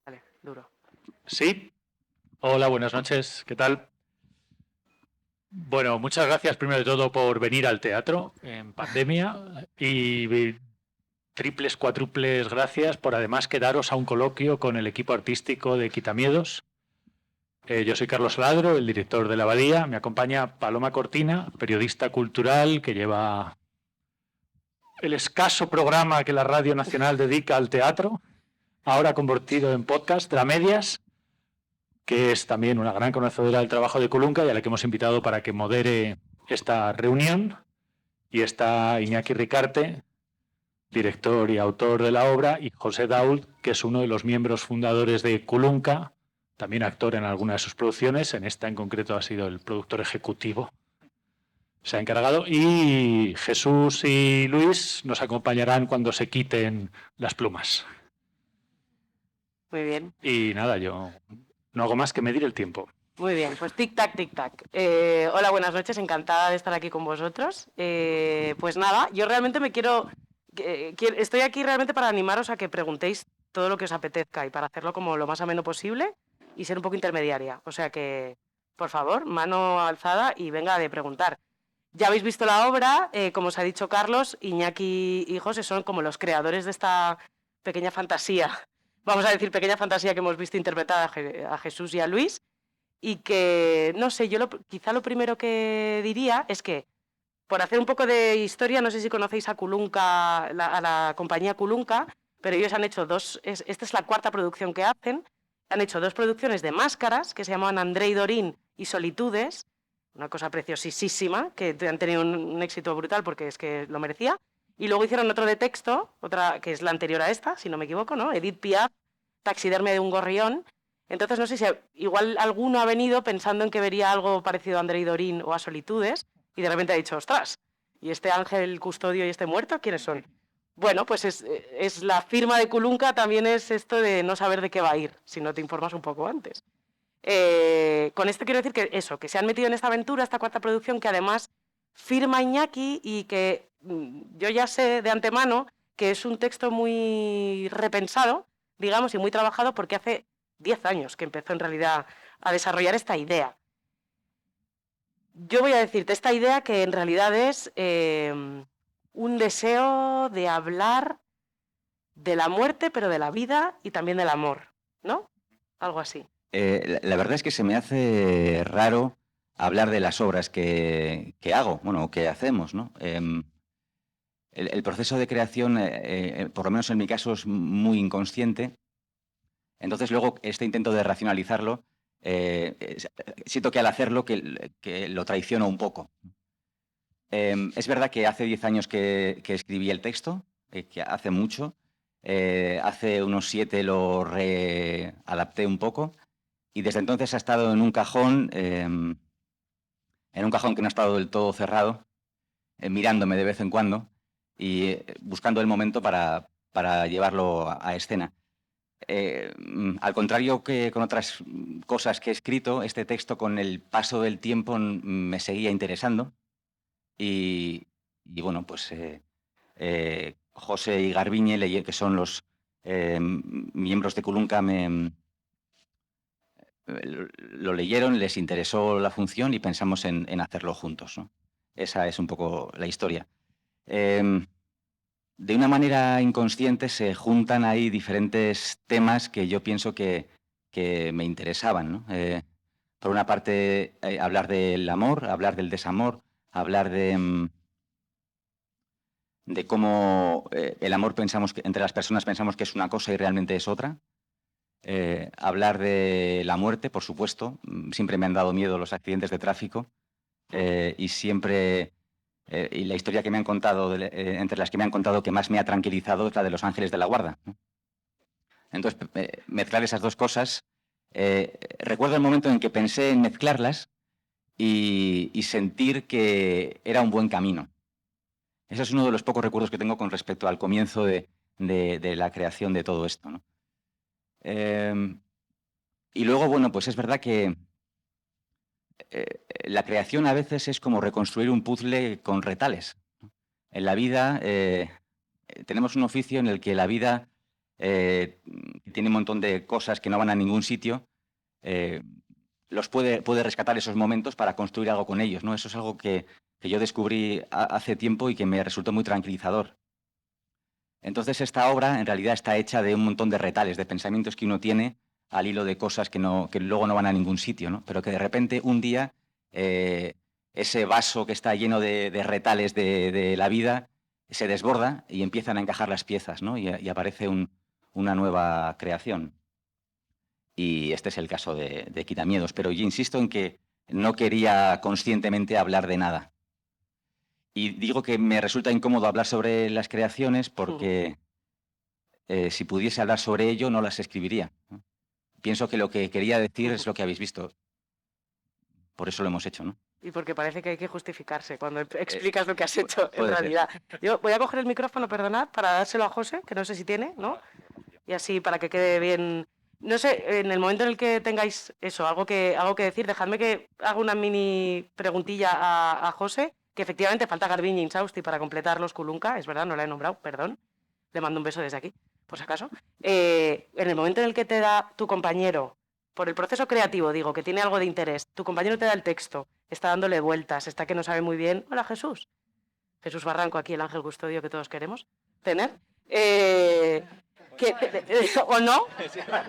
Vale, duro. Sí, hola, buenas noches, ¿qué tal? Bueno, muchas gracias primero de todo por venir al teatro en pandemia y triples, cuádruples gracias por además quedaros a un coloquio con el equipo artístico de Quitamiedos. Yo soy Carlos Ladro, el director de La Abadía. Me acompaña Paloma Cortina, periodista cultural que lleva el escaso programa que la Radio Nacional dedica al teatro, ahora convertido en podcast, Dramedias, que es también una gran conocedora del trabajo de Culunca y a la que hemos invitado para que modere esta reunión. Y está Iñaki Ricarte, director y autor de la obra, y José Dault, que es uno de los miembros fundadores de Culunca, también actor en alguna de sus producciones. En esta en concreto ha sido el productor ejecutivo. Se ha encargado. Y Jesús y Luis nos acompañarán cuando se quiten las plumas. Muy bien. Y nada, yo no hago más que medir el tiempo. Muy bien, pues tic-tac, tic-tac. Hola, buenas noches, encantada de estar aquí con vosotros. Pues nada, yo realmente estoy aquí realmente para animaros a que preguntéis todo lo que os apetezca y para hacerlo como lo más ameno posible y ser un poco intermediaria. O sea que, por favor, mano alzada y venga de preguntar. Ya habéis visto la obra, como os ha dicho Carlos, Iñaki y José son como los creadores de esta pequeña fantasía, vamos a decir pequeña fantasía que hemos visto interpretada a Jesús y a Luis. Y que, no sé, quizá lo primero que diría es que, por hacer un poco de historia, no sé si conocéis a Culunca, a la compañía Culunca, pero ellos han hecho esta es la cuarta producción que hacen, han hecho dos producciones de máscaras que se llamaban André y Dorín y Solitudes, una cosa preciosísima, que han tenido un éxito brutal porque es que lo merecía, y luego hicieron otro de texto, otra que es la anterior a esta, si no me equivoco, ¿no? Edith Piaf, Taxidermia de un gorrión. Entonces, no sé si igual alguno ha venido pensando en que vería algo parecido a André y Dorín o a Solitudes, y de repente ha dicho, ostras, ¿y este ángel custodio y este muerto quiénes son? Bueno, pues es la firma de Culunca, también es esto de no saber de qué va a ir, si no te informas un poco antes. Con esto quiero decir que eso, que se han metido en esta aventura, esta cuarta producción, que además firma Iñaki y que yo ya sé de antemano que es un texto muy repensado, digamos, y muy trabajado porque hace 10 años que empezó en realidad a desarrollar esta idea. Yo voy a decirte esta idea que en realidad es un deseo de hablar de la muerte, pero de la vida y también del amor, ¿no? Algo así. La verdad es que se me hace raro hablar de las obras que hago, bueno, que hacemos, ¿no? El proceso de creación, por lo menos en mi caso, es muy inconsciente. Entonces, luego, este intento de racionalizarlo, siento que al hacerlo que lo traiciono un poco. Es verdad que hace 10 años que escribí el texto, que hace mucho. Hace unos 7 lo readapté un poco. Y desde entonces ha estado en un cajón que no ha estado del todo cerrado, mirándome de vez en cuando y buscando el momento para llevarlo a escena. Al contrario que con otras cosas que he escrito, este texto con el paso del tiempo me seguía interesando y bueno, pues José y Garbiñe, que son los miembros de Culunca, lo leyeron, les interesó la función y pensamos en hacerlo juntos, ¿no? Esa es un poco la historia. De una manera inconsciente se juntan ahí diferentes temas que yo pienso que me interesaban, ¿no? Por una parte, hablar del amor, hablar del desamor, hablar de cómo el amor entre las personas pensamos que es una cosa y realmente es otra. Hablar de la muerte, por supuesto. Siempre me han dado miedo los accidentes de tráfico y siempre... y la historia que me han contado, entre las que me han contado que más me ha tranquilizado es la de los ángeles de la guarda, ¿no? Entonces, mezclar esas dos cosas... recuerdo el momento en que pensé en mezclarlas y sentir que era un buen camino. Ese es uno de los pocos recuerdos que tengo con respecto al comienzo de la creación de todo esto, ¿no? Y luego, bueno, pues es verdad que la creación a veces es como reconstruir un puzzle con retales. En la vida tenemos un oficio en el que la vida que tiene un montón de cosas que no van a ningún sitio, puede rescatar esos momentos para construir algo con ellos, ¿no? Eso es algo que yo descubrí hace tiempo y que me resultó muy tranquilizador. Entonces, esta obra en realidad está hecha de un montón de retales, de pensamientos que uno tiene al hilo de cosas que luego no van a ningún sitio, ¿no? Pero que de repente un día ese vaso que está lleno de retales de la vida se desborda y empiezan a encajar las piezas, ¿no? Y aparece una nueva creación. Y este es el caso de Quitamiedos. Pero yo insisto en que no quería conscientemente hablar de nada. Y digo que me resulta incómodo hablar sobre las creaciones porque si pudiese hablar sobre ello no las escribiría, ¿no? Pienso que lo que quería decir es lo que habéis visto. Por eso lo hemos hecho, ¿no? Y porque parece que hay que justificarse cuando explicas lo que has hecho en puede ser. realidad. Yo voy a coger el micrófono, perdonad, para dárselo a José, que no sé si tiene, ¿no? Y así para que quede bien. No sé, en el momento en el que tengáis eso, algo que decir, dejadme que haga una mini preguntilla a José, que efectivamente falta Garbiñe Insausti para completar los Kulunka, es verdad, no la he nombrado, perdón. Le mando un beso desde aquí, por si acaso. En el momento en el que te da tu compañero, por el proceso creativo, digo, que tiene algo de interés, tu compañero te da el texto, está dándole vueltas, está que no sabe muy bien. Hola, Jesús. Jesús Barranco, aquí el ángel custodio que todos queremos tener. ¿O no?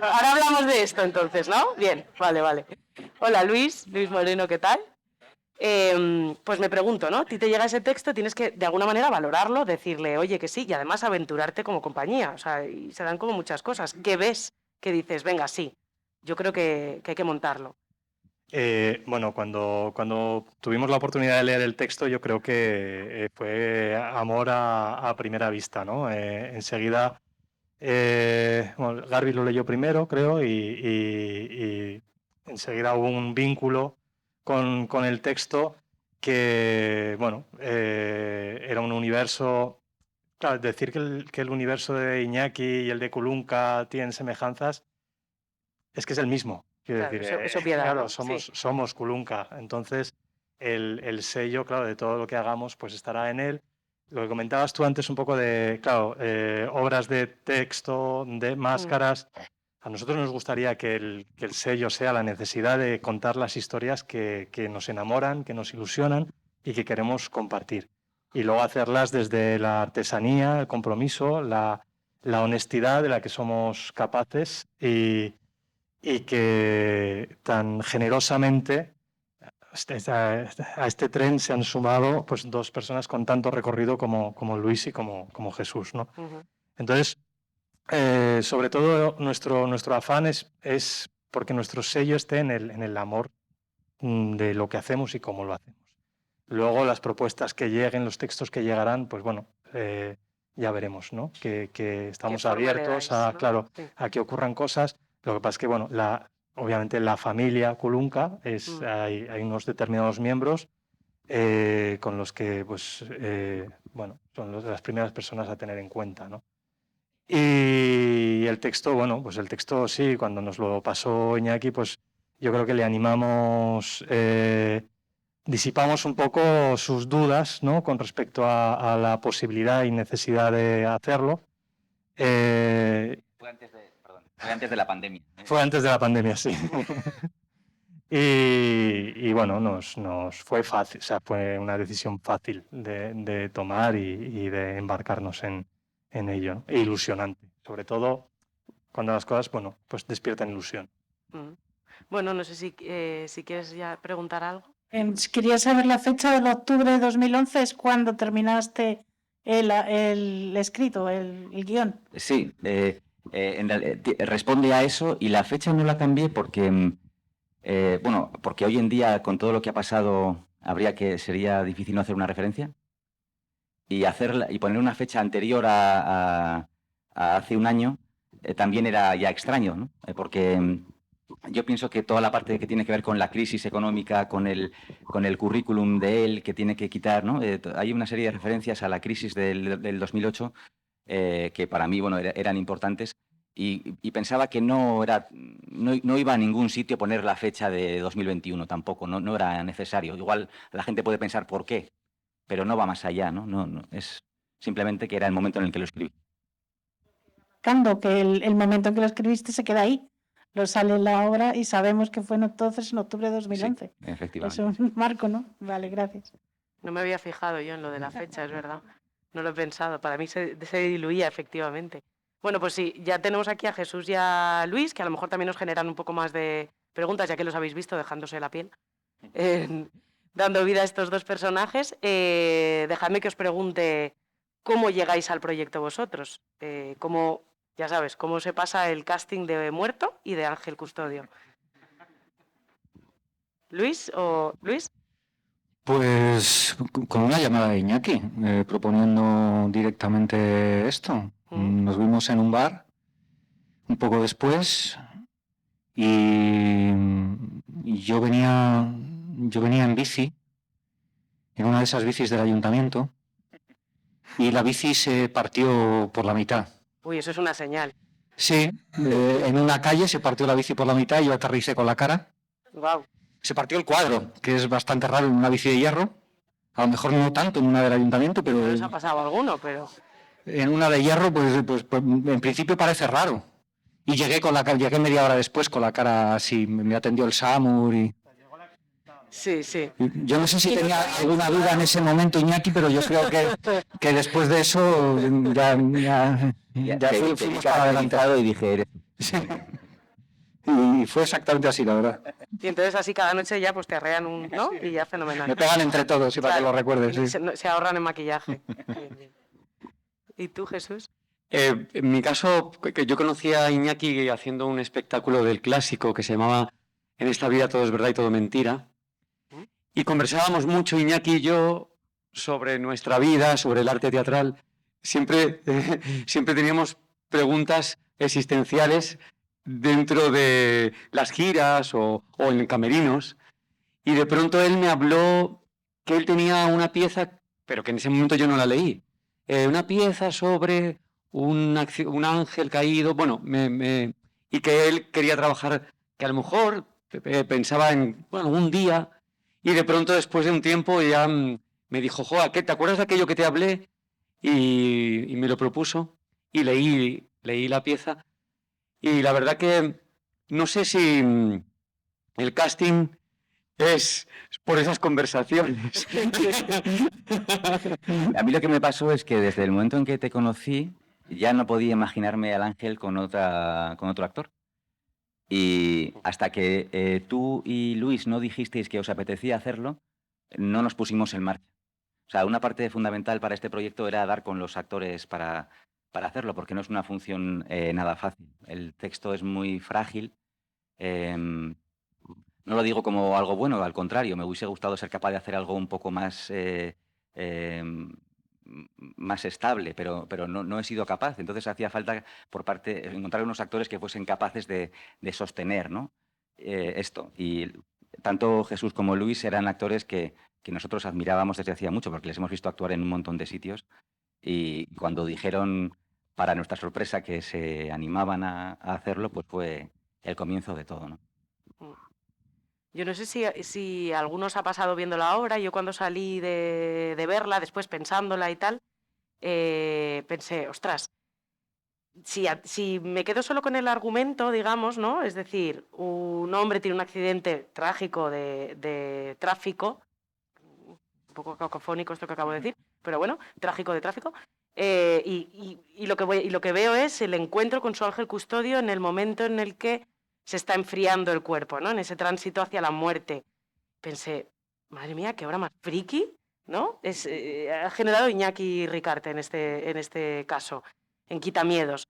Ahora hablamos de esto entonces, ¿no? Bien, vale. Hola, Luis Moreno, ¿qué tal? Pues me pregunto, ¿no? A ti te llega ese texto, tienes que de alguna manera valorarlo, decirle, oye, que sí, y además aventurarte como compañía. O sea, y se dan como muchas cosas. ¿Qué ves? Que dices, venga, sí, yo creo que hay que montarlo. Bueno, cuando tuvimos la oportunidad de leer el texto, yo creo que fue amor a primera vista, ¿no? Enseguida, bueno, Garbi lo leyó primero, creo, y enseguida hubo un vínculo con el texto que, bueno, era un universo. Claro, decir que el universo de Iñaki y el de Kulunka tienen semejanzas es que es el mismo. Quiero Claro, decir, eso piedad, claro, ¿no? Sí. somos Kulunka. Entonces, el sello, claro, de todo lo que hagamos, pues estará en él. Lo que comentabas tú antes un poco de, claro, obras de texto, de máscaras. A nosotros nos gustaría que el sello sea la necesidad de contar las historias que nos enamoran, que nos ilusionan y que queremos compartir. Y luego hacerlas desde la artesanía, el compromiso, la honestidad de la que somos capaces y que tan generosamente a este tren se han sumado pues, dos personas con tanto recorrido como Luis y como Jesús, ¿no? Entonces, sobre todo nuestro afán es porque nuestro sello esté en el amor de lo que hacemos y cómo lo hacemos. Luego las propuestas que lleguen, los textos que llegarán, pues bueno, ya veremos, ¿no? Que estamos abiertos a, ¿no? Claro, sí, a que ocurran cosas. Lo que pasa es que, bueno, obviamente la familia Kulunka hay unos determinados miembros con los que, pues, bueno, son las primeras personas a tener en cuenta, ¿no? Y el texto, bueno, pues el texto sí, cuando nos lo pasó Iñaki, pues yo creo que le animamos, disipamos un poco sus dudas, ¿no? Con respecto a la posibilidad y necesidad de hacerlo. Fue antes de la pandemia. Fue antes de la pandemia, sí. Y bueno, nos fue fácil, o sea, fue una decisión fácil de tomar y de embarcarnos en ello, ¿no? E ilusionante, sobre todo cuando las cosas, bueno, pues despiertan ilusión. Bueno, no sé si quieres ya preguntar algo. Quería saber la fecha del octubre de 2011, es cuando terminaste el escrito, el guión. Sí, responde a eso y la fecha no la cambié porque, bueno, porque hoy en día con todo lo que ha pasado sería difícil no hacer una referencia y poner una fecha anterior a hace un año también era ya extraño, ¿no? Porque yo pienso que toda la parte que tiene que ver con la crisis económica, con el currículum de él que tiene que quitar, ¿no? Hay una serie de referencias a la crisis del 2008 que para mí, bueno, eran importantes y pensaba que no iba a ningún sitio poner la fecha de 2021 tampoco, no era necesario. Igual la gente puede pensar por qué, pero no va más allá, ¿no? No, es simplemente que era el momento en el que lo escribí. marcando que el momento en que lo escribiste se queda ahí. Lo sale en la obra y sabemos que fue entonces en octubre de 2011. Sí, efectivamente. Es un marco, ¿no? Vale, gracias. No me había fijado yo en lo de la fecha, es verdad. No lo he pensado. Para mí se diluía, efectivamente. Bueno, pues sí, ya tenemos aquí a Jesús y a Luis, que a lo mejor también nos generan un poco más de preguntas, ya que los habéis visto dejándose la piel, dando vida a estos dos personajes. Dejadme que os pregunte cómo llegáis al proyecto vosotros. Cómo, ya sabes, cómo se pasa el casting de Muerto y de Ángel Custodio. ¿Luis o Luis? Pues con una llamada de Iñaki, proponiendo directamente esto. Nos vimos en un bar un poco después y yo venía en bici, en una de esas bicis del ayuntamiento, y la bici se partió por la mitad. Uy, eso es una señal. Sí, en una calle se partió la bici por la mitad y yo aterricé con la cara. Wow. Se partió el cuadro, que es bastante raro en una bici de hierro. A lo mejor no tanto en una del ayuntamiento, pero No nos ha pasado alguno, pero... en una de hierro, pues en principio parece raro. Y llegué media hora después con la cara así, me atendió el SAMUR y... Sí, sí. Yo no sé si tenía alguna duda en ese momento, Iñaki, pero yo creo que después de eso ya fuimos para adelante. Y dije, eres... Sí. Y fue exactamente así, la verdad. Y entonces así cada noche ya pues te arrean un... ¿no? Y ya fenomenal. Me pegan entre todos, y para que lo recuerdes. Y Sí. se ahorran en maquillaje. Bien, bien. ¿Y tú, Jesús? En mi caso, que yo conocí a Iñaki haciendo un espectáculo del clásico que se llamaba En esta vida todo es verdad y todo mentira. Y conversábamos mucho, Iñaki y yo, sobre nuestra vida, sobre el arte teatral. Siempre teníamos preguntas existenciales dentro de las giras o en camerinos. Y de pronto él me habló que él tenía una pieza, pero que en ese momento yo no la leí. Una pieza sobre un ángel caído, bueno, y que él quería trabajar, que a lo mejor pensaba en algún día, y de pronto después de un tiempo ya me dijo, Joa, ¿te acuerdas de aquello que te hablé? Y me lo propuso, y leí la pieza, y la verdad que no sé si el casting es por esas conversaciones. A mí lo que me pasó es que desde el momento en que te conocí, ya no podía imaginarme al Ángel con otro actor. Y hasta que tú y Luis no dijisteis que os apetecía hacerlo, no nos pusimos en marcha. O sea, una parte fundamental para este proyecto era dar con los actores para hacerlo, porque no es una función nada fácil. El texto es muy frágil. No lo digo como algo bueno, al contrario, me hubiese gustado ser capaz de hacer algo un poco más estable, pero no he sido capaz. Entonces hacía falta encontrar unos actores que fuesen capaces de sostener, ¿no? Esto. Y tanto Jesús como Luis eran actores que nosotros admirábamos desde hacía mucho, porque les hemos visto actuar en un montón de sitios. Y cuando dijeron, para nuestra sorpresa, que se animaban a hacerlo, pues fue el comienzo de todo, ¿no? Yo no sé si a algunos ha pasado viendo la obra. Yo cuando salí de verla, después pensándola y tal, pensé, ostras, si me quedo solo con el argumento, digamos, ¿no? Es decir, un hombre tiene un accidente trágico de tráfico, un poco cacofónico esto que acabo de decir, pero bueno, trágico de tráfico, y lo que veo es el encuentro con su ángel custodio en el momento en el que se está enfriando el cuerpo, ¿no? En ese tránsito hacia la muerte. Pensé, madre mía, qué obra más friki, ¿no? Ha generado Iñaki Ricarte en este caso, en Quitamiedos.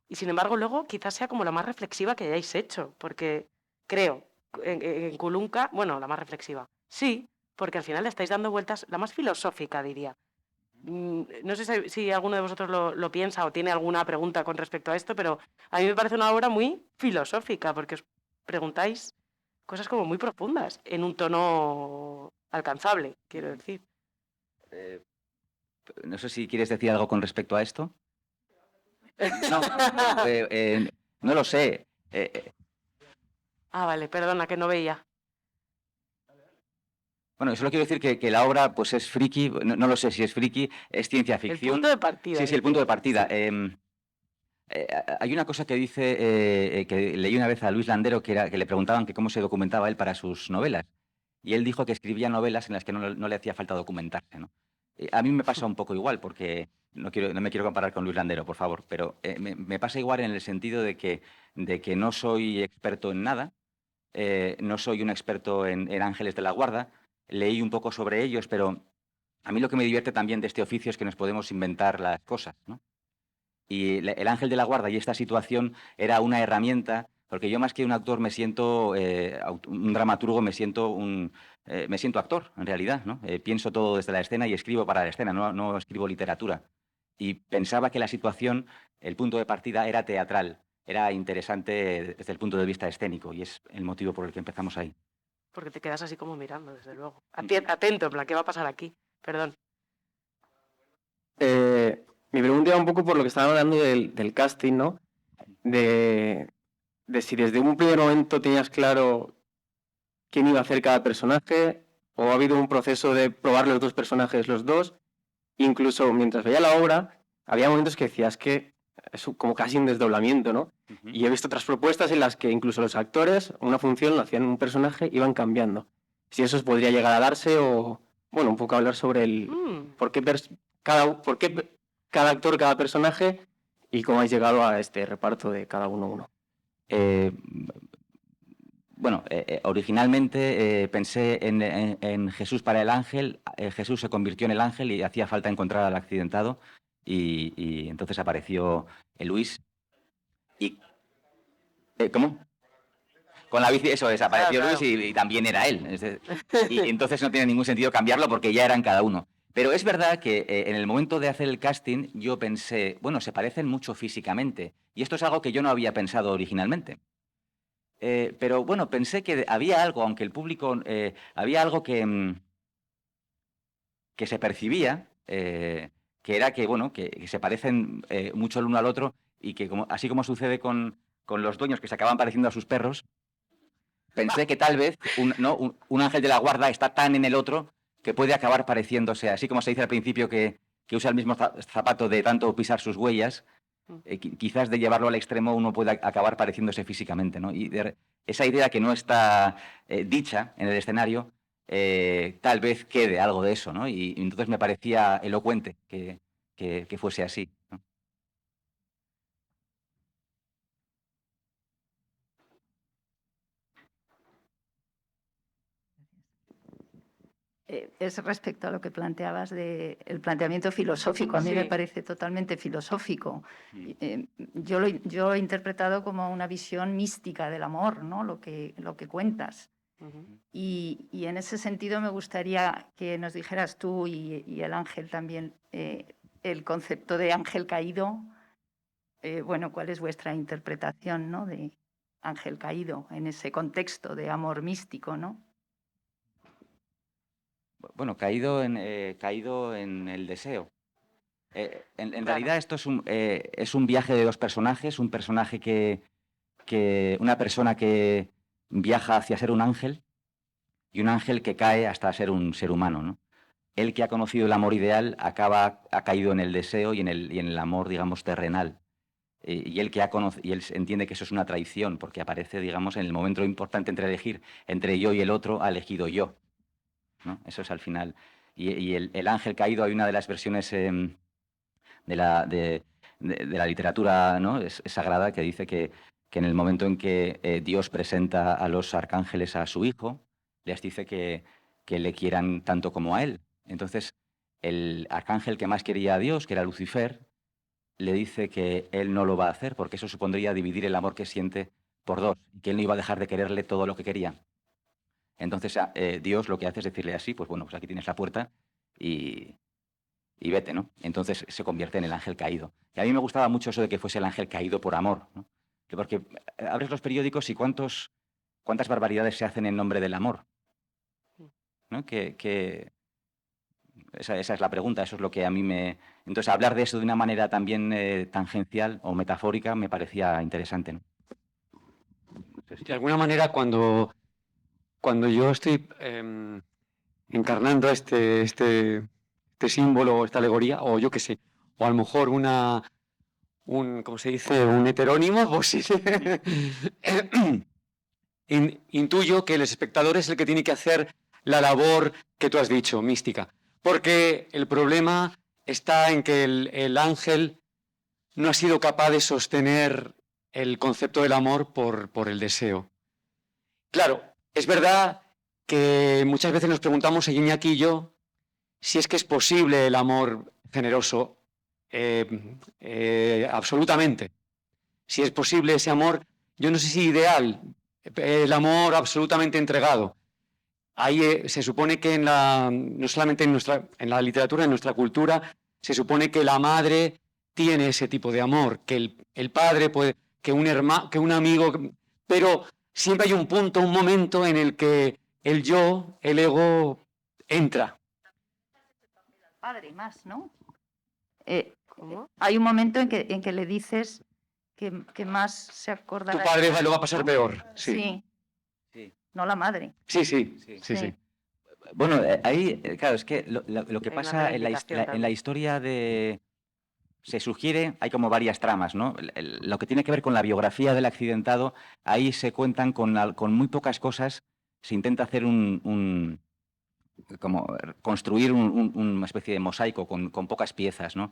Y sin embargo, luego quizás sea como la más reflexiva que hayáis hecho, porque creo, en Kulunka, bueno, la más reflexiva, sí, porque al final le estáis dando vueltas, la más filosófica, diría. No sé si alguno de vosotros lo piensa o tiene alguna pregunta con respecto a esto, pero a mí me parece una obra muy filosófica, porque os preguntáis cosas como muy profundas, en un tono alcanzable, quiero decir. No sé si quieres decir algo con respecto a esto. No, no lo sé. Vale, perdona, que no veía. Bueno, solo quiero decir que la obra pues es friki, no lo sé si es friki, es ciencia ficción. El punto de partida. Sí, el punto de partida. Hay una cosa que dice, que leí una vez a Luis Landero, que le preguntaban que cómo se documentaba él para sus novelas. Y él dijo que escribía novelas en las que no le hacía falta documentarse, ¿no? A mí me pasa un poco igual, porque no me quiero comparar con Luis Landero, por favor, pero me pasa igual en el sentido de que no soy experto en nada, no soy un experto en ángeles de la guarda, leí un poco sobre ellos, pero a mí lo que me divierte también de este oficio es que nos podemos inventar las cosas, ¿no? Y el ángel de la guarda y esta situación era una herramienta, porque yo más que un actor me siento, un dramaturgo, me siento actor, en realidad, ¿no? Pienso todo desde la escena y escribo para la escena, no escribo literatura. Y pensaba que la situación, el punto de partida era teatral, era interesante desde el punto de vista escénico, y es el motivo por el que empezamos ahí. Porque te quedas así como mirando, desde luego. Atento, en plan, ¿qué va a pasar aquí? Perdón. Mi pregunta iba un poco por lo que estaban hablando del casting, ¿no? De si desde un primer momento tenías claro quién iba a hacer cada personaje, o ha habido un proceso de probar los dos personajes, los dos. Incluso mientras veía la obra, había momentos que decías que es como casi un desdoblamiento, ¿no? Y he visto otras propuestas en las que incluso los actores, una función, lo hacían un personaje, iban cambiando. Si eso podría llegar a darse o, bueno, un poco hablar sobre el por qué cada actor, cada personaje y cómo habéis llegado a este reparto de cada uno. Bueno, originalmente pensé en Jesús para el ángel. Jesús se convirtió en el ángel y hacía falta encontrar al accidentado. Y entonces apareció Luis. Y, ¿cómo? Con la bici, eso es, apareció Claro. Luis y también era él. Y entonces no tiene ningún sentido cambiarlo porque ya eran cada uno. Pero es verdad que en el momento de hacer el casting yo pensé, bueno, se parecen mucho físicamente. Y esto es algo que yo no había pensado originalmente. Pero bueno, pensé que había algo, aunque el público, había algo que se percibía, que era que, bueno, que se parecen mucho el uno al otro y que así como sucede con los dueños que se acaban pareciendo a sus perros, pensé que tal vez un ángel de la guarda está tan en el otro que puede acabar pareciéndose, así como se dice al principio que usa el mismo zapato de tanto pisar sus huellas, quizás de llevarlo al extremo uno puede acabar pareciéndose físicamente, ¿no? Y esa idea que no está dicha en el escenario, tal vez quede algo de eso, ¿no? Y entonces me parecía elocuente que fuese así, ¿no? Es respecto a lo que planteabas del planteamiento filosófico. A mí me parece totalmente filosófico. Yo lo he interpretado como una visión mística del amor, ¿no? Lo que cuentas. Y en ese sentido me gustaría que nos dijeras tú y el ángel también el concepto de ángel caído. Bueno, ¿cuál es vuestra interpretación, ¿no? De ángel caído en ese contexto de amor místico, ¿no? Bueno, caído en el deseo. En realidad esto es un viaje de dos personajes, un personaje una persona que viaja hacia ser un ángel y un ángel que cae hasta ser un ser humano, ¿no? El que ha conocido el amor ideal ha caído en el deseo y en el amor, digamos, terrenal. Y él entiende que eso es una traición porque aparece, digamos, en el momento importante entre elegir entre yo y el otro, ha elegido yo, ¿no? Eso es al final. Y el ángel caído, hay una de las versiones de la literatura, ¿no? es sagrada, que dice que en el momento en que Dios presenta a los arcángeles a su hijo, les dice que le quieran tanto como a él. Entonces, el arcángel que más quería a Dios, que era Lucifer, le dice que él no lo va a hacer porque eso supondría dividir el amor que siente por dos y que él no iba a dejar de quererle todo lo que quería. Entonces Dios lo que hace es decirle así, pues bueno, pues aquí tienes la puerta y vete, ¿no? Entonces se convierte en el ángel caído. Y a mí me gustaba mucho eso de que fuese el ángel caído por amor, ¿no? Porque abres los periódicos y cuántas barbaridades se hacen en nombre del amor, ¿no? Esa es la pregunta, eso es lo que a mí me... Entonces hablar de eso de una manera también tangencial o metafórica me parecía interesante, ¿no? De alguna manera, cuando yo estoy encarnando este símbolo, esta alegoría, o yo qué sé, o a lo mejor una ¿cómo se dice? Un heterónimo, pues sí. Intuyo que el espectador es el que tiene que hacer la labor que tú has dicho, mística. Porque el problema está en que el ángel no ha sido capaz de sostener el concepto del amor por el deseo. Claro, es verdad que muchas veces nos preguntamos, Iñaki y yo, si es que es posible el amor generoso, absolutamente. Si es posible ese amor, yo no sé si ideal, el amor absolutamente entregado. Ahí se supone que no solamente en la literatura, en nuestra cultura, se supone que la madre tiene ese tipo de amor, que el padre puede, que un hermano, que un amigo, pero siempre hay un punto, un momento en el que el yo, el ego, entra. Padre más, ¿no? ¿Cómo? Hay un momento en que le dices que más se acordará. Tu padre lo va a pasar peor. Sí. Sí. No la madre. Sí. Bueno, ahí, claro, es que lo que Hay una pasa en reivindicación la historia de... Se sugiere, hay como varias tramas, ¿no? Lo que tiene que ver con la biografía del accidentado, ahí se cuentan con muy pocas cosas, se intenta hacer como construir una especie de mosaico con pocas piezas, ¿no?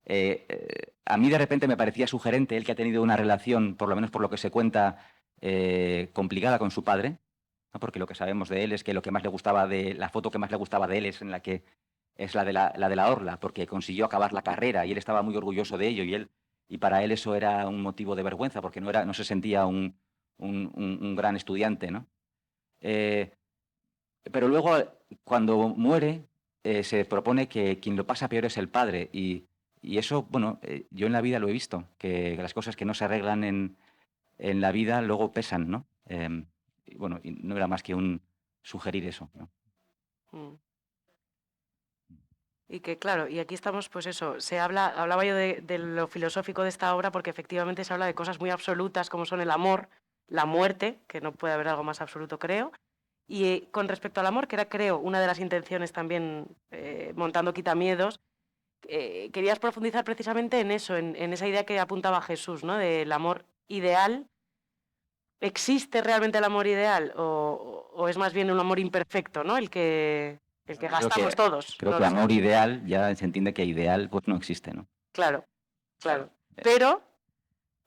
A mí de repente me parecía sugerente él que ha tenido una relación, por lo menos por lo que se cuenta, complicada con su padre, ¿no? Porque lo que sabemos de él es que lo que más le gustaba la foto que más le gustaba de él es la de la orla, porque consiguió acabar la carrera y él estaba muy orgulloso de ello y para él eso era un motivo de vergüenza porque no se sentía un gran estudiante, ¿no? Pero luego cuando muere se propone que quien lo pasa peor es el padre y eso, bueno, yo en la vida lo he visto, que las cosas que no se arreglan en la vida luego pesan, ¿no? Y bueno, y no era más que un sugerir eso, ¿no? Mm. Y que claro, y aquí estamos, pues eso, hablaba yo de lo filosófico de esta obra porque efectivamente se habla de cosas muy absolutas como son el amor, la muerte, que no puede haber algo más absoluto, creo, y con respecto al amor, que era, creo, una de las intenciones también montando Quitamiedos, querías profundizar precisamente en eso, en esa idea que apuntaba Jesús, ¿no? Del amor ideal. ¿Existe realmente el amor ideal o es más bien un amor imperfecto, ¿no? El que gastamos todos. Creo no que lo sé. amor ideal, ya se entiende que ideal pues no existe, ¿no? Claro. Pero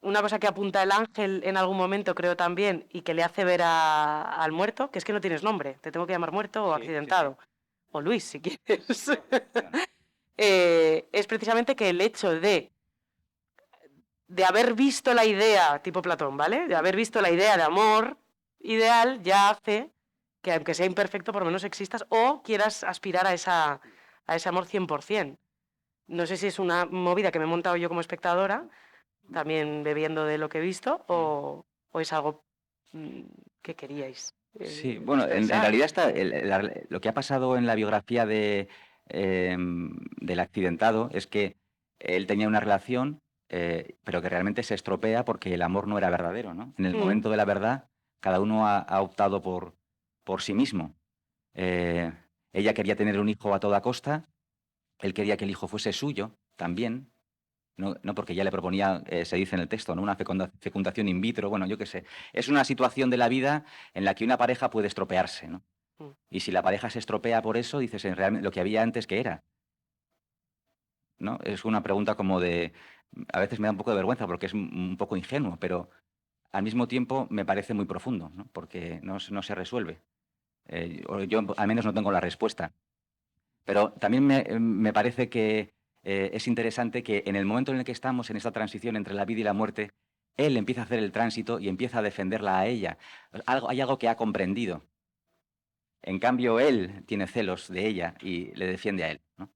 una cosa que apunta el ángel en algún momento, creo también, y que le hace ver al muerto, que es que no tienes nombre, te tengo que llamar muerto o accidentado. O Luis, si quieres. Es precisamente que el hecho de haber visto la idea, tipo Platón, ¿vale? De haber visto la idea de amor ideal, ya hace que, aunque sea imperfecto, por lo menos existas o quieras aspirar a ese amor 100%. No sé si es una movida que me he montado yo como espectadora, también bebiendo de lo que he visto, o es algo que queríais. Sí, bueno, en realidad lo que ha pasado en la biografía del accidentado es que él tenía una relación, pero que realmente se estropea porque el amor no era verdadero, ¿no? En el momento de la verdad, cada uno ha optado por sí mismo. Ella quería tener un hijo a toda costa, él quería que el hijo fuese suyo también, no porque ya le proponía, se dice en el texto, ¿no? Una fecundación in vitro, bueno, yo qué sé. Es una situación de la vida en la que una pareja puede estropearse, ¿no? Y si la pareja se estropea por eso, dices, realmente lo que había antes, ¿qué era? ¿No? Es una pregunta como de... A veces me da un poco de vergüenza porque es un poco ingenuo, pero al mismo tiempo me parece muy profundo, ¿no? Porque no se resuelve. Yo al menos no tengo la respuesta. Pero también me parece que es interesante que en el momento en el que estamos en esta transición entre la vida y la muerte, él empieza a hacer el tránsito y empieza a defenderla a ella. Hay algo que ha comprendido. En cambio, él tiene celos de ella y le defiende a él, ¿no?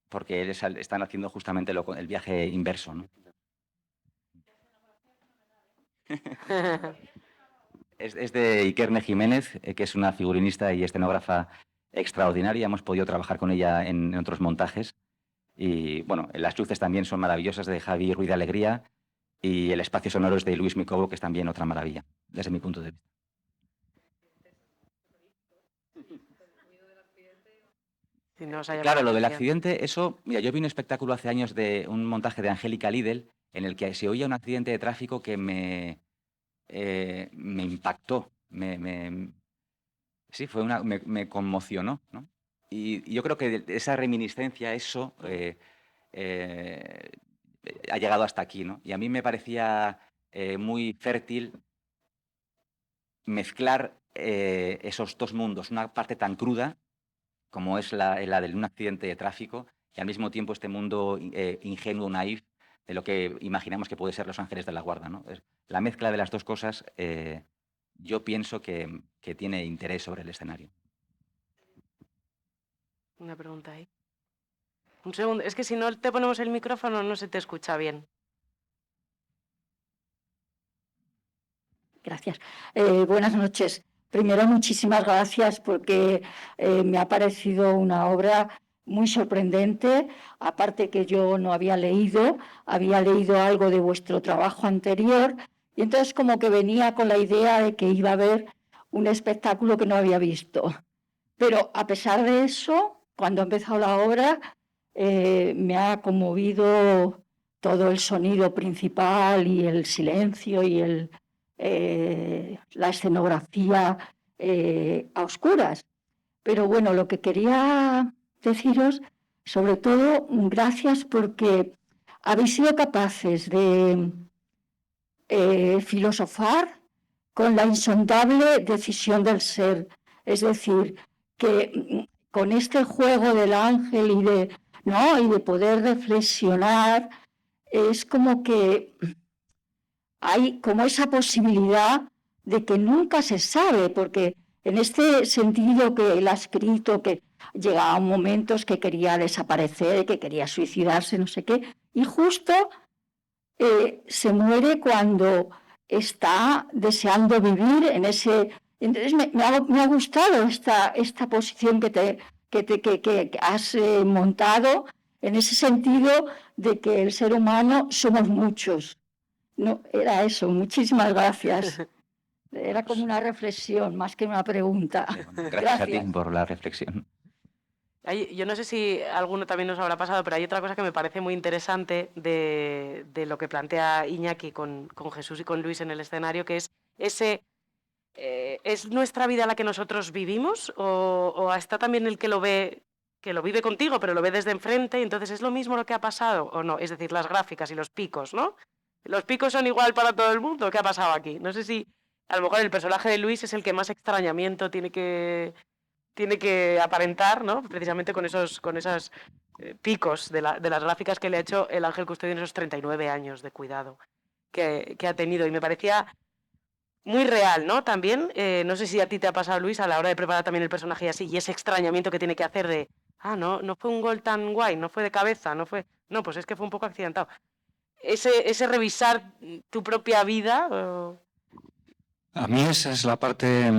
Porque están haciendo justamente el viaje inverso, ¿no? Es de Ikerne Jiménez, que es una figurinista y escenógrafa extraordinaria. Hemos podido trabajar con ella en otros montajes. Y bueno, las luces también son maravillosas, de Javi Ruiz de Alegría, y el espacio sonoro es de Luis Micobo, que es también otra maravilla, desde mi punto de vista. Si no os ha llamado Claro, la lo del atención. accidente, eso, mira, yo vi un espectáculo hace años de un montaje de Angélica Lidl en el que se oía un accidente de tráfico que me impactó, sí, me conmocionó, ¿no? Y yo creo que esa reminiscencia, eso, ha llegado hasta aquí, ¿no? Y a mí me parecía muy fértil mezclar esos dos mundos, una parte tan cruda como es la de un accidente de tráfico, y al mismo tiempo este mundo ingenuo, naif, de lo que imaginamos que puede ser Los Ángeles de la Guarda, ¿no? La mezcla de las dos cosas, yo pienso que tiene interés sobre el escenario. Una pregunta ahí. Un segundo, es que si no te ponemos el micrófono no se te escucha bien. Gracias. Buenas noches. Primero, muchísimas gracias porque me ha parecido una obra muy sorprendente. Aparte que yo no había leído algo de vuestro trabajo anterior y entonces como que venía con la idea de que iba a haber un espectáculo que no había visto. Pero a pesar de eso, cuando ha empezado la obra, me ha conmovido todo el sonido principal y el silencio y la escenografía a oscuras. Pero bueno, lo que quería deciros, sobre todo, gracias porque habéis sido capaces de filosofar con la insondable decisión del ser. Es decir, que con este juego del ángel y de poder reflexionar, es como que hay como esa posibilidad de que nunca se sabe, porque en este sentido que él ha escrito, que llegaban momentos que quería desaparecer, que quería suicidarse, no sé qué, y justo se muere cuando está deseando vivir en ese... Entonces me ha gustado esta posición que has montado, en ese sentido de que el ser humano somos muchos. No, era eso, muchísimas gracias. Era como una reflexión, más que una pregunta. Gracias a ti por la reflexión. Yo no sé si alguno también nos habrá pasado, pero hay otra cosa que me parece muy interesante de lo que plantea Iñaki con Jesús y con Luis en el escenario, que es ¿es nuestra vida la que nosotros vivimos o está también el que lo ve, que lo vive contigo, pero lo ve desde enfrente, y entonces es lo mismo lo que ha pasado o no? Es decir, las gráficas y los picos, ¿no? ¿Los picos son igual para todo el mundo? ¿Qué ha pasado aquí? No sé si a lo mejor el personaje de Luis es el que más extrañamiento tiene que aparentar, ¿no? Precisamente con esos picos de las gráficas que le ha hecho el Ángel Custodio en esos 39 años de cuidado que ha tenido. Y me parecía muy real, ¿no? También, no sé si a ti te ha pasado, Luis, a la hora de preparar también el personaje así, y ese extrañamiento que tiene que hacer de, no fue un gol tan guay, no fue de cabeza, no, pues es que fue un poco accidentado. Ese revisar tu propia vida. A mí esa es la parte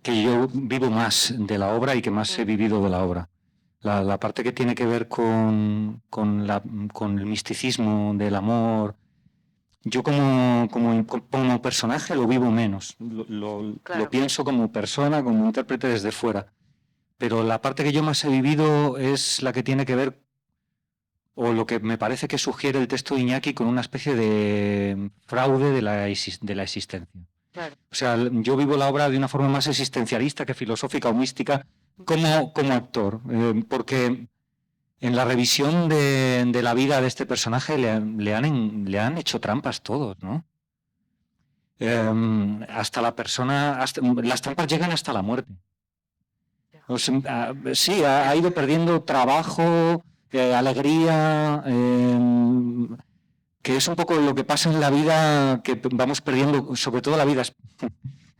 que yo vivo más de la obra y que más he vivido de la obra. La parte que tiene que ver con el misticismo del amor. Yo como personaje lo vivo menos, Claro. lo pienso como persona, como intérprete desde fuera. Pero la parte que yo más he vivido es la que tiene que ver, o lo que me parece que sugiere el texto de Iñaki, con una especie de fraude de la existencia. Claro. O sea, yo vivo la obra de una forma más existencialista que filosófica o mística como actor, porque en la revisión de la vida de este personaje le han hecho trampas todos, ¿no? Hasta la persona, las trampas llegan hasta la muerte. Sí, ha ido perdiendo trabajo, alegría, que es un poco lo que pasa en la vida, que vamos perdiendo, sobre todo la vida,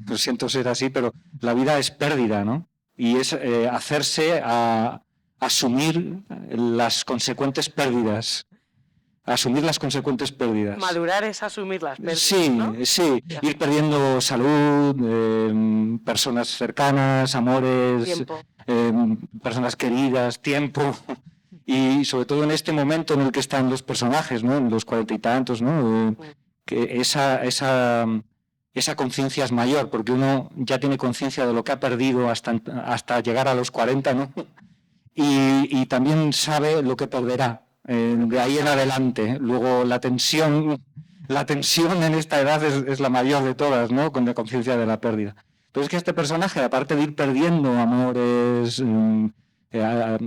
lo siento ser así, pero la vida es pérdida, ¿no? Y es hacerse a asumir las consecuentes pérdidas. Asumir las consecuentes pérdidas. Madurar es asumir las pérdidas, Sí, ¿no? sí. Ya. Ir perdiendo salud, personas cercanas, amores, Tiempo. personas queridas, tiempo. Y sobre todo en este momento en el que están los personajes, ¿no? En los 40 y tantos, ¿no? Que esa esa conciencia es mayor, porque uno ya tiene conciencia de lo que ha perdido hasta llegar a los 40, ¿no? Y también sabe lo que perderá de ahí en adelante. Luego la tensión en esta edad es la mayor de todas, ¿no? Con la conciencia de la pérdida. Pero es que este personaje, aparte de ir perdiendo amores,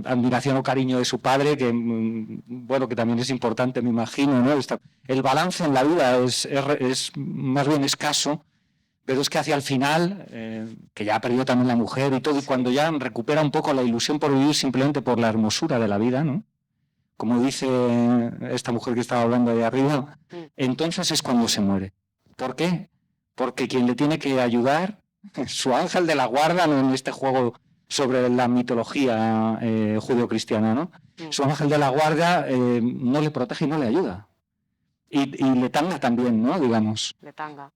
admiración o cariño de su padre, que bueno, que también es importante, me imagino, ¿no? El balance en la vida es más bien escaso, pero es que hacia el final, que ya ha perdido también la mujer y todo, y cuando ya recupera un poco la ilusión por vivir simplemente por la hermosura de la vida, ¿no? Como dice esta mujer que estaba hablando de arriba, entonces es cuando se muere. ¿Por qué? Porque quien le tiene que ayudar, su ángel de la guarda, ¿no? En este juego sobre la mitología judeocristiana, ¿no? Su ángel de la guarda no le protege y no le ayuda. Y le tanga también, ¿no? Digamos. Le tanga.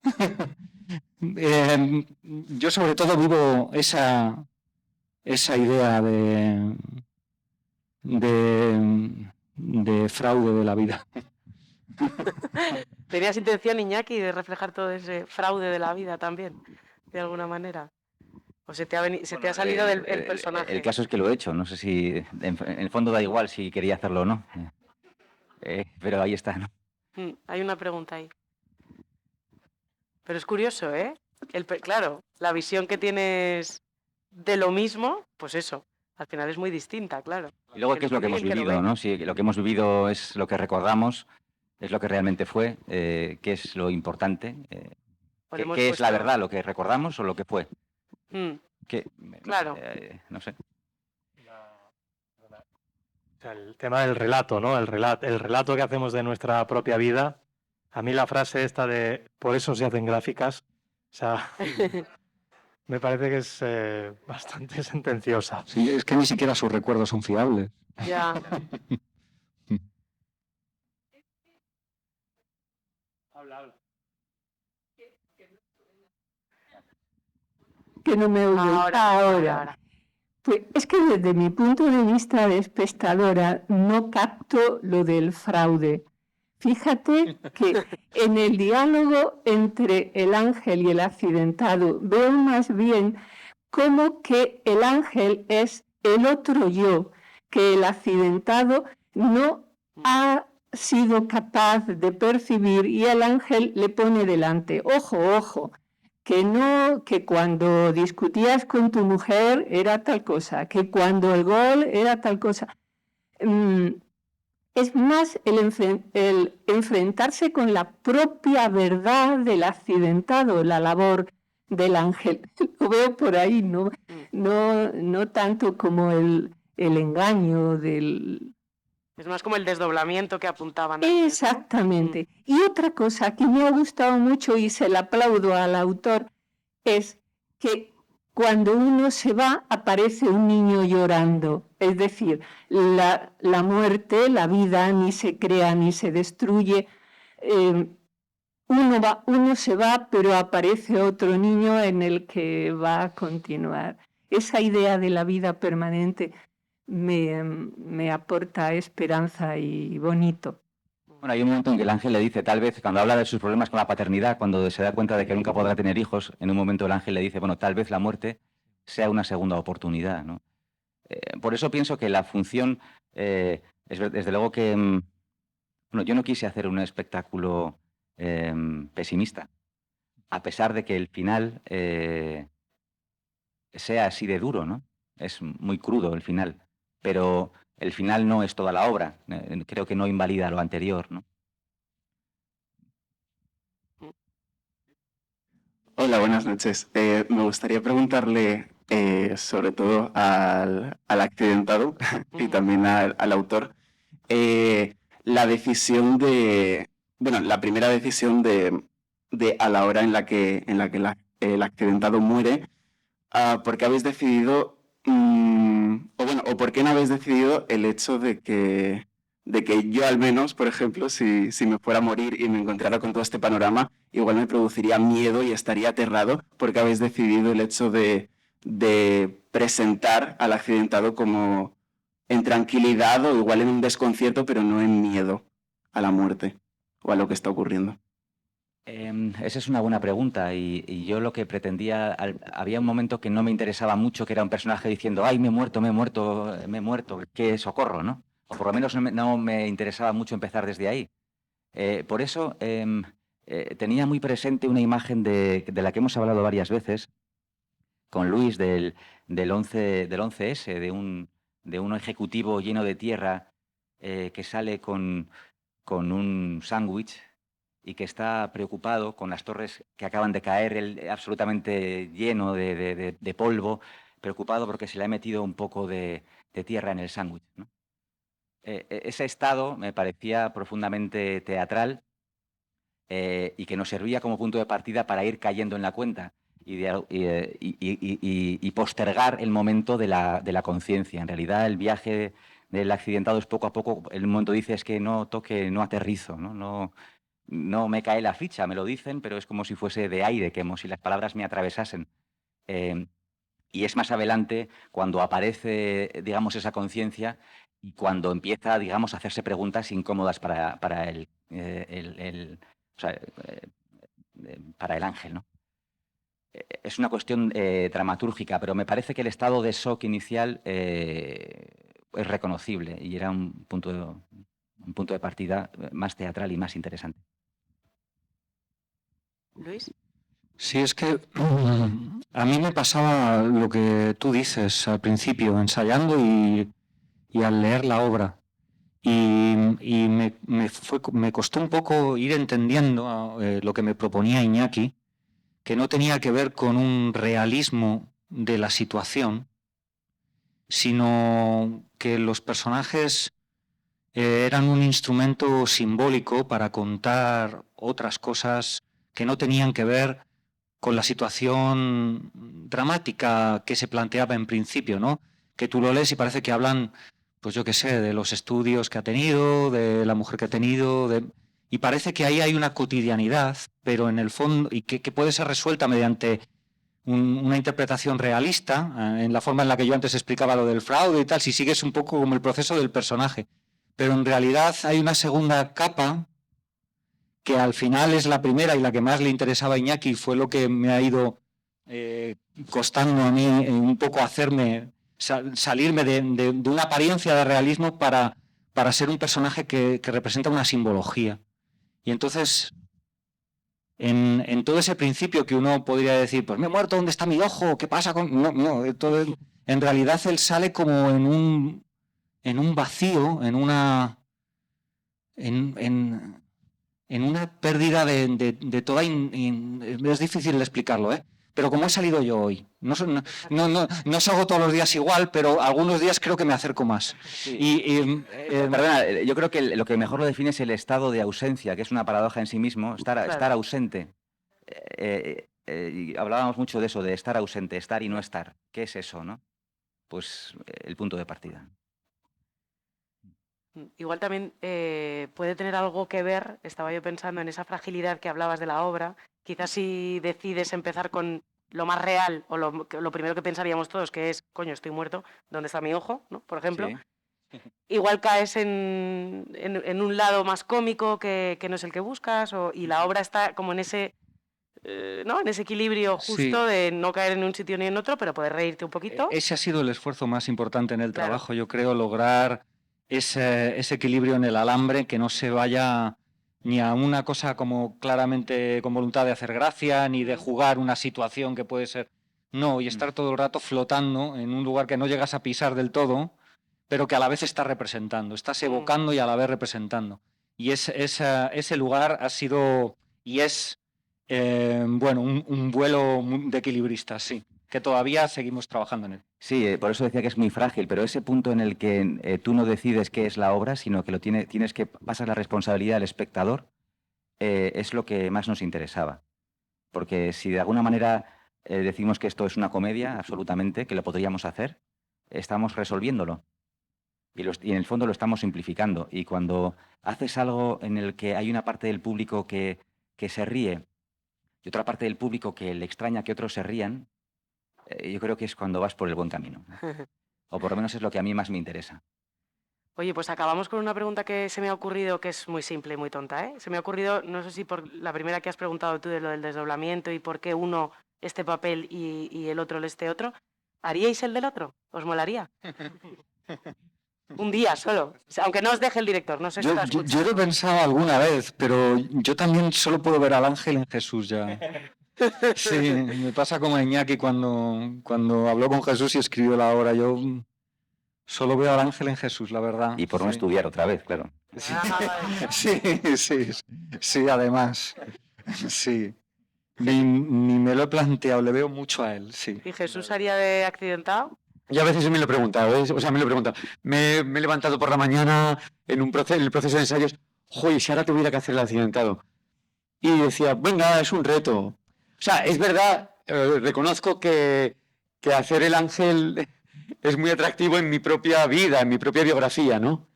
Yo sobre todo vivo esa idea de fraude de la vida. ¿Tenías intención, Iñaki, de reflejar todo ese fraude de la vida también, de alguna manera? ¿O se te ha salido el personaje? El caso es que lo he hecho. No sé si... En el fondo da igual si quería hacerlo o no. Pero ahí está, ¿no? Hay una pregunta ahí. Pero es curioso, ¿eh? Claro, la visión que tienes de lo mismo, pues eso, al final es muy distinta, claro. Y luego, ¿qué es lo que hemos vivido, no? Si lo que hemos vivido es lo que recordamos, es lo que realmente fue, ¿qué es lo importante? ¿Qué es la verdad, lo que recordamos o lo que fue? Claro. No sé. O sea, el tema del relato, ¿no? El relato que hacemos de nuestra propia vida. A mí la frase esta de por eso se hacen gráficas, o sea, me parece que es bastante sentenciosa. Sí, es que ni siquiera sus recuerdos son fiables. Ya. Habla. Que no me oye. Ahora. Pues es que desde mi punto de vista de espectadora no capto lo del fraude. Fíjate que en el diálogo entre el ángel y el accidentado veo más bien como que el ángel es el otro yo, que el accidentado no ha sido capaz de percibir y el ángel le pone delante. Ojo, ojo, que cuando discutías con tu mujer era tal cosa, que cuando el gol era tal cosa. Es más el enfrentarse con la propia verdad del accidentado, la labor del ángel. Lo veo por ahí, no tanto como el engaño del... Es más como el desdoblamiento que apuntaban. Exactamente. Y otra cosa que me ha gustado mucho y se la aplaudo al autor es que cuando uno se va aparece un niño llorando. Es decir, la muerte, la vida ni se crea ni se destruye. Uno se va, pero aparece otro niño en el que va a continuar. Esa idea de la vida permanente me aporta esperanza y bonito. Bueno, hay un momento en que el ángel le dice, tal vez, cuando habla de sus problemas con la paternidad, cuando se da cuenta de que nunca podrá tener hijos, en un momento el ángel le dice, bueno, tal vez la muerte sea una segunda oportunidad, ¿no? Por eso pienso que la función, es desde luego que, bueno, yo no quise hacer un espectáculo pesimista, a pesar de que el final sea así de duro, ¿no? Es muy crudo el final, pero el final no es toda la obra. Creo que no invalida lo anterior, ¿no? Hola, buenas noches. Me gustaría preguntarle, sobre todo al accidentado y también al autor, la decisión la primera decisión de a la hora en la que el accidentado muere, ¿por qué habéis decidido o por qué no habéis decidido el hecho de que yo al menos, por ejemplo, si me fuera a morir y me encontrara con todo este panorama, igual me produciría miedo y estaría aterrado? ¿Por qué habéis decidido el hecho de presentar al accidentado como en tranquilidad o igual en un desconcierto, pero no en miedo a la muerte o a lo que está ocurriendo? Esa es una buena pregunta y yo lo que pretendía, había un momento que no me interesaba mucho, que era un personaje diciendo, ay, me he muerto, qué socorro, ¿no? O por lo menos no me interesaba mucho empezar desde ahí. Por eso tenía muy presente una imagen de la que hemos hablado varias veces con Luis del 11S, de un ejecutivo lleno de tierra que sale con un sándwich y que está preocupado con las torres que acaban de caer, él absolutamente lleno de polvo, preocupado porque se le ha metido un poco de tierra en el sándwich, ¿no? Ese estado me parecía profundamente teatral y que nos servía como punto de partida para ir cayendo en la cuenta y postergar el momento de la conciencia. En realidad, el viaje del accidentado es poco a poco. En un momento dice, es que no toque, no aterrizo, no me cae la ficha, me lo dicen, pero es como si fuese de aire, como si las palabras me atravesasen. Y es más adelante cuando aparece, digamos, esa conciencia y cuando empieza, digamos, a hacerse preguntas incómodas para el ángel, ¿no? Es una cuestión dramatúrgica, pero me parece que el estado de shock inicial es reconocible y era un punto de partida más teatral y más interesante. Luis. Sí, es que a mí me pasaba lo que tú dices al principio, ensayando y al leer la obra. Y me costó un poco ir entendiendo lo que me proponía Iñaki, que no tenía que ver con un realismo de la situación, sino que los personajes eran un instrumento simbólico para contar otras cosas que no tenían que ver con la situación dramática que se planteaba en principio, ¿no? Que tú lo lees y parece que hablan, pues yo qué sé, de los estudios que ha tenido, de la mujer que ha tenido, y parece que ahí hay una cotidianidad, pero en el fondo, y que puede ser resuelta mediante una interpretación realista, en la forma en la que yo antes explicaba lo del fraude y tal, si sigues un poco como el proceso del personaje. Pero en realidad hay una segunda capa que al final es la primera y la que más le interesaba a Iñaki, fue lo que me ha ido costando a mí un poco salirme de una apariencia de realismo para ser un personaje que representa una simbología. Y entonces, en todo ese principio que uno podría decir, pues me he muerto, ¿dónde está mi ojo? ¿Qué pasa con...? No, en realidad él sale como en un vacío, en una pérdida de toda... es difícil de explicarlo, ¿eh? Pero como he salido yo hoy, no salgo todos los días igual, pero algunos días creo que me acerco más. Sí. Perdona, yo creo que lo que mejor lo define es el estado de ausencia, que es una paradoja en sí mismo, estar ausente. Y hablábamos mucho de eso, de estar ausente, estar y no estar. ¿Qué es eso, no? Pues el punto de partida. Igual también puede tener algo que ver, estaba yo pensando en esa fragilidad que hablabas de la obra, quizás si decides empezar con lo más real o lo primero que pensaríamos todos, que es, coño, estoy muerto, ¿dónde está mi ojo? ¿No? Por ejemplo. Sí. Igual caes en un lado más cómico que no es el que buscas y la obra está como en ese... ¿no? En ese equilibrio justo de no caer en un sitio ni en otro, pero poder reírte un poquito. Ese ha sido el esfuerzo más importante en el trabajo, yo creo, lograr ese equilibrio en el alambre, que no se vaya ni a una cosa como claramente con voluntad de hacer gracia, ni de jugar una situación que puede ser... No, y estar todo el rato flotando en un lugar que no llegas a pisar del todo, pero que a la vez estás representando, estás evocando y a la vez representando. Y ese lugar ha sido y es... un vuelo de equilibristas, sí, que todavía seguimos trabajando en él. Sí, por eso decía que es muy frágil, pero ese punto en el que tú no decides qué es la obra, sino que tienes que pasar la responsabilidad al espectador, es lo que más nos interesaba. Porque si de alguna manera decimos que esto es una comedia, absolutamente, que lo podríamos hacer, estamos resolviéndolo. Y en el fondo lo estamos simplificando. Y cuando haces algo en el que hay una parte del público que se ríe, y otra parte del público que le extraña que otros se rían, yo creo que es cuando vas por el buen camino. O por lo menos es lo que a mí más me interesa. Oye, pues acabamos con una pregunta que se me ha ocurrido, que es muy simple y muy tonta, ¿eh? Se me ha ocurrido, no sé si por la primera que has preguntado tú de lo del desdoblamiento y por qué uno este papel y el otro este otro. ¿Haríais el del otro? ¿Os molaría? Un día solo, o sea, aunque no os deje el director, no sé si Yo lo he pensado alguna vez, pero yo también solo puedo ver al ángel en Jesús ya. Sí, me pasa como a Iñaki cuando habló con Jesús y escribió la obra. Yo solo veo al ángel en Jesús, la verdad. Y por no estudiar otra vez, claro. Sí, además. Sí. Ni me lo he planteado, le veo mucho a él, sí. ¿Y Jesús haría de accidentado? Yo a veces me lo he preguntado, ¿eh? O sea, me lo he preguntado. Me he levantado por la mañana en el proceso de ensayos. Joder, si ahora tuviera que hacer el accidentado. Y decía, venga, es un reto. O sea, es verdad, reconozco que hacer el ángel es muy atractivo en mi propia vida, en mi propia biografía, ¿no?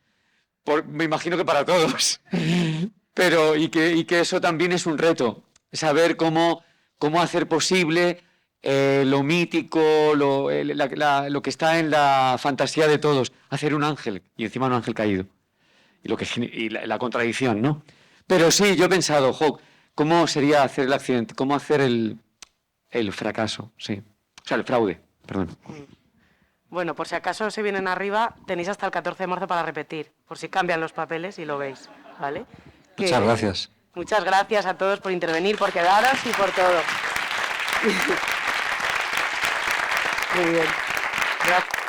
Me imagino que para todos. Pero, y que eso también es un reto. Saber cómo hacer posible lo mítico, lo que está en la fantasía de todos, hacer un ángel, y encima un ángel caído, y la contradicción, ¿no? Pero sí, yo he pensado, ¿cómo sería hacer el accidente? ¿Cómo hacer el fracaso? Sí. O sea, el fraude, perdón. Bueno, por si acaso se vienen arriba, tenéis hasta el 14 de marzo para repetir, por si cambian los papeles y lo veis, ¿vale? Muchas gracias. Muchas gracias a todos por intervenir, por quedaros y por todo. Muy bien. Gracias.